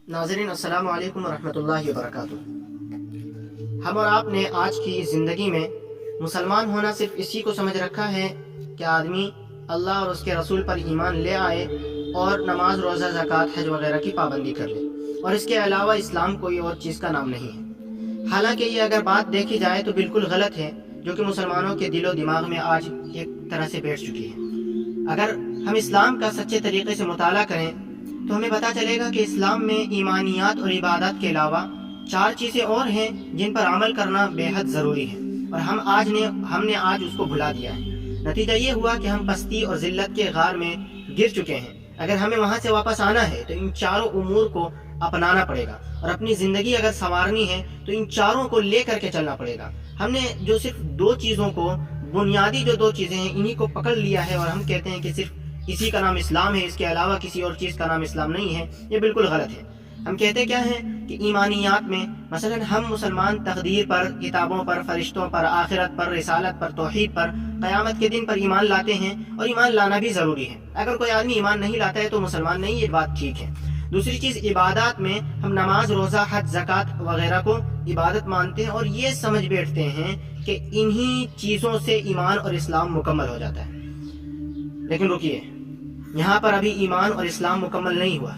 ناظرین السلام علیکم ورحمۃ اللہ وبرکاتہ۔ ہم اور آپ نے آج کی زندگی میں مسلمان ہونا صرف اسی کو سمجھ رکھا ہے کہ آدمی اللہ اور اس کے رسول پر ایمان لے آئے اور نماز روزہ زکوٰۃ حج وغیرہ کی پابندی کر لے، اور اس کے علاوہ اسلام کوئی اور چیز کا نام نہیں ہے۔ حالانکہ یہ اگر بات دیکھی جائے تو بالکل غلط ہے، جو کہ مسلمانوں کے دل و دماغ میں آج ایک طرح سے بیٹھ چکی ہے۔ اگر ہم اسلام کا سچے طریقے سے مطالعہ کریں تو ہمیں پتہ چلے گا کہ اسلام میں ایمانیات اور عبادات کے علاوہ 4 چیزیں اور ہیں جن پر عمل کرنا بے حد ضروری ہے، اور ہم نے آج اس کو بھلا دیا ہے۔ نتیجہ یہ ہوا کہ ہم پستی اور ذلت کے غار میں گر چکے ہیں۔ اگر ہمیں وہاں سے واپس آنا ہے تو ان 4 امور کو اپنانا پڑے گا، اور اپنی زندگی اگر سنوارنی ہے تو ان 4 کو لے کر کے چلنا پڑے گا۔ ہم نے جو صرف 2 چیزوں کو، بنیادی جو 2 چیزیں ہیں، انہی کو پکڑ لیا ہے، اور ہم کہتے ہیں کہ صرف اسی کا نام اسلام ہے، اس کے علاوہ کسی اور چیز کا نام اسلام نہیں ہے۔ یہ بالکل غلط ہے۔ ہم کہتے کیا ہیں کہ ایمانیات میں مثلا ہم مسلمان تقدیر پر، کتابوں پر، فرشتوں پر، آخرت پر، رسالت پر، توحید پر، قیامت کے دن پر ایمان لاتے ہیں، اور ایمان لانا بھی ضروری ہے۔ اگر کوئی آدمی ایمان نہیں لاتا ہے تو مسلمان نہیں، یہ بات ٹھیک ہے۔ دوسری چیز، عبادات میں ہم نماز، روزہ، حج، زکوٰۃ وغیرہ کو عبادت مانتے ہیں، اور یہ سمجھ بیٹھتے ہیں کہ انہی چیزوں سے ایمان اور اسلام مکمل ہو جاتا ہے۔ لیکن رکیے، یہاں پر ابھی ایمان اور اسلام مکمل نہیں ہوا،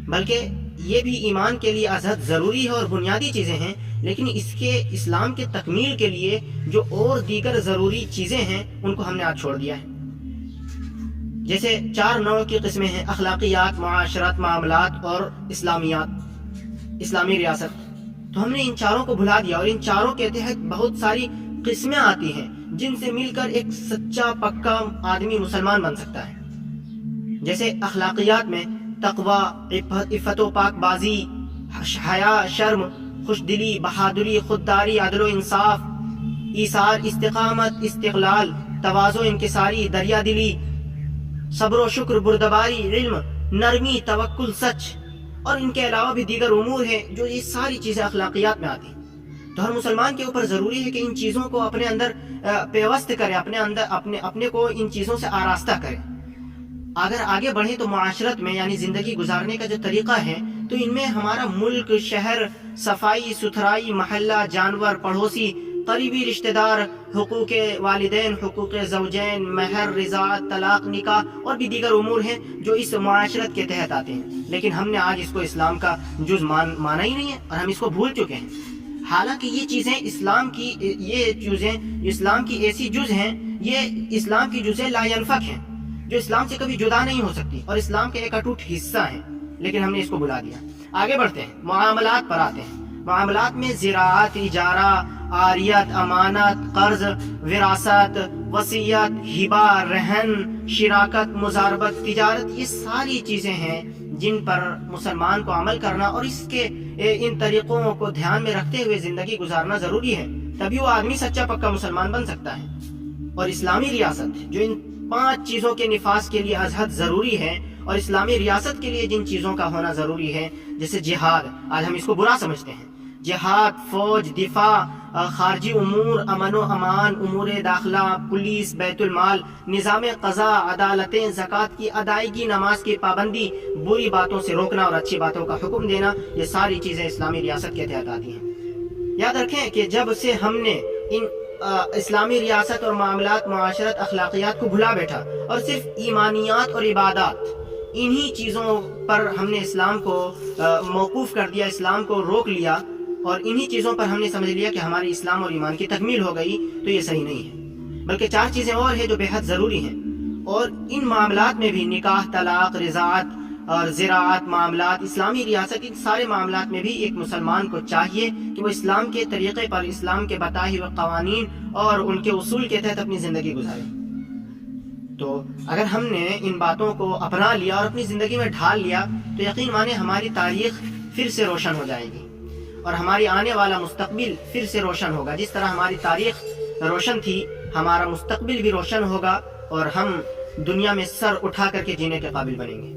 بلکہ یہ بھی ایمان کے لیے ازحد ضروری ہے اور بنیادی چیزیں ہیں، لیکن اس کے اسلام کے تکمیل کے لیے جو اور دیگر ضروری چیزیں ہیں ان کو ہم نے آج چھوڑ دیا ہے۔ جیسے 4 نوع کی قسمیں ہیں: اخلاقیات، معاشرت، معاملات اور اسلامیات، اسلامی ریاست۔ تو ہم نے ان 4 کو بھلا دیا، اور ان 4 کے تحت بہت ساری قسمیں آتی ہیں جن سے مل کر ایک سچا پکا آدمی مسلمان بن سکتا ہے۔ جیسے اخلاقیات میں تقوی، عفت و پاک بازی، حیا، شرم، خوش دلی، بہادری، خودداری، عدل و انصاف، ایثار، استقامت، استقلال، تواضع، انکساری، دریا دلی، صبر و شکر، بردباری، علم، نرمی، توکل، سچ، اور ان کے علاوہ بھی دیگر امور ہیں جو یہ ساری چیزیں اخلاقیات میں آتی ہیں۔ تو ہر مسلمان کے اوپر ضروری ہے کہ ان چیزوں کو اپنے اندر پیوست کرے، اپنے کو ان چیزوں سے آراستہ کرے۔ اگر آگے بڑھیں تو معاشرت میں، یعنی زندگی گزارنے کا جو طریقہ ہے، تو ان میں ہمارا ملک، شہر، صفائی ستھرائی، محلہ، جانور، پڑوسی، قریبی رشتہ دار، حقوق والدین، حقوق زوجین، مہر، رضاعت، طلاق، نکاح، اور بھی دیگر امور ہیں جو اس معاشرت کے تحت آتے ہیں، لیکن ہم نے آج اس کو اسلام کا جز مانا ہی نہیں ہے، اور ہم اس کو بھول چکے ہیں۔ حالانکہ یہ چیزیں اسلام کی ایسی جز ہیں، یہ اسلام کی جزیں لا ینفک ہیں، جو اسلام سے کبھی جدا نہیں ہو سکتی، اور اسلام کے ایک اٹوٹ حصہ ہیں، لیکن ہم نے اس کو بھلا دیا۔ آگے بڑھتے ہیں، معاملات پر آتے ہیں۔ معاملات میں زراعت، اجارہ، عاریت، امانت، قرض، وراثت، وصیت، ہبہ، رہن، شراکت، مزاربت، تجارت، یہ ساری چیزیں ہیں جن پر مسلمان کو عمل کرنا اور ان طریقوں کو دھیان میں رکھتے ہوئے زندگی گزارنا ضروری ہے، تبھی وہ آدمی سچا پکا مسلمان بن سکتا ہے۔ اور اسلامی ریاست جو ان 5 چیزوں کے نفاذ کے لیے ازحد ضروری ہے، اور اسلامی ریاست کے لیے جن چیزوں کا ہونا ضروری ہے، جیسے جہاد، آج ہم اس کو برا سمجھتے ہیں۔ جہاد، فوج، دفاع، خارجی امور، امن و امان، امور داخلہ، پولیس، بیت المال، نظام قضاء، عدالتیں، زکوٰۃ کی ادائیگی، نماز کی پابندی، بری باتوں سے روکنا اور اچھی باتوں کا حکم دینا، یہ ساری چیزیں اسلامی ریاست کے تحت آتی ہیں۔ یاد رکھیں کہ جب سے ہم نے ان اسلامی ریاست اور معاملات، معاشرت، اخلاقیات کو بھلا بیٹھا اور صرف ایمانیات اور عبادات، انہی چیزوں پر ہم نے اسلام کو موقوف کر دیا، اسلام کو روک لیا، اور انہی چیزوں پر ہم نے سمجھ لیا کہ ہماری اسلام اور ایمان کی تکمیل ہو گئی، تو یہ صحیح نہیں ہے۔ بلکہ 4 چیزیں اور ہیں جو بے حد ضروری ہیں، اور ان معاملات میں بھی نکاح، طلاق، رضاعت اور زراعت، معاملات، اسلامی ریاست، ان سارے معاملات میں بھی ایک مسلمان کو چاہیے کہ وہ اسلام کے طریقے پر، اسلام کے بتائے ہوئے قوانین اور ان کے اصول کے تحت اپنی زندگی گزارے۔ تو اگر ہم نے ان باتوں کو اپنا لیا اور اپنی زندگی میں ڈھال لیا تو یقین مانے ہماری تاریخ پھر سے روشن ہو جائے گی، اور ہماری آنے والا مستقبل پھر سے روشن ہوگا۔ جس طرح ہماری تاریخ روشن تھی، ہمارا مستقبل بھی روشن ہوگا، اور ہم دنیا میں سر اٹھا کر کے جینے کے قابل بنیں گے۔